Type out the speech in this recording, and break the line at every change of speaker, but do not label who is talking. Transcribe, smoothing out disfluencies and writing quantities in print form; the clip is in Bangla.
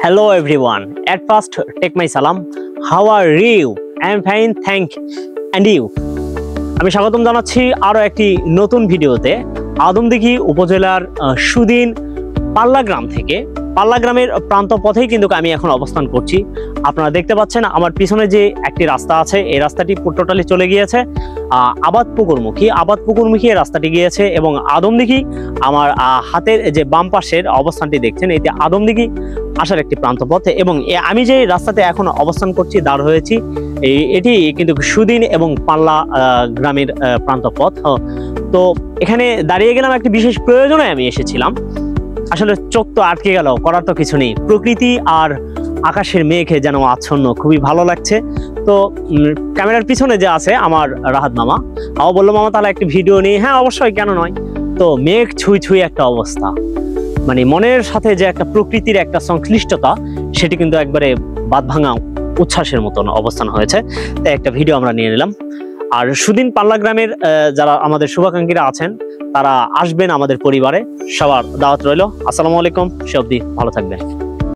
Hello everyone. At first, take my salam. How are you? I am fine, thank and you. আমি স্বাগতম জানাচ্ছি আরো একটি নতুন ভিডিওতে। আদমদীঘি উপজেলার সুদিন পাল্লা গ্রাম থেকে পাল্লা গ্রামের প্রান্ত পথেই কিন্তু আমি এখন অবস্থান করছি। আপনারা দেখতে পাচ্ছেন আমার পিছনে যে একটি রাস্তা আছে, এই রাস্তাটি টোটালি চলে গিয়েছে আবাদপুকুরমুখী এই রাস্তাটি গিয়েছে এবং আদমদীঘি আমার হাতের যে বাম পাশের অবস্থানটি দেখছেন, এটি আদমদীঘি আসার একটি প্রান্ত পথ এবং আমি যে রাস্তাতে এখন অবস্থান করছি দাঁড় হয়েছি, এটি কিন্তু সুদিন এবং পাল্লা গ্রামের প্রান্ত পথ। তো এখানে দাঁড়িয়ে গেলাম একটি বিশেষ প্রয়োজনে আমি এসেছিলাম। আসলে চোখ তো আটকে গেল, করার তো কিছু নেই। প্রকৃতি আর আকাশের মেঘে যেন আচ্ছন্ন, খুবই ভালো লাগছে। তো ক্যামেরার পিছনে যে আছে আমার রাহাত মামা, বললো মামা তাহলে একটি ভিডিও নিই। হ্যাঁ অবশ্যই, কেন নয়। তো মেঘ ছুঁই একটা অবস্থা, মানে মনের সাথে যে একটা প্রকৃতির একটা সংশ্লিষ্টতা, সেটি কিন্তু একবারে বাঁধ ভাঙা উচ্ছ্বাসের মতন অবস্থান হয়েছে। তাই একটা ভিডিও আমরা নিয়ে নিলাম। আর সুদিন পাল্লা গ্রামের যারা আমাদের শুভাকাঙ্ক্ষীরা আছেন তারা আসবেন আমাদের পরিবারে, সবার দাওয়াত রইল। আসসালামু আলাইকুম, সে অবধি ভালো থাকবেন।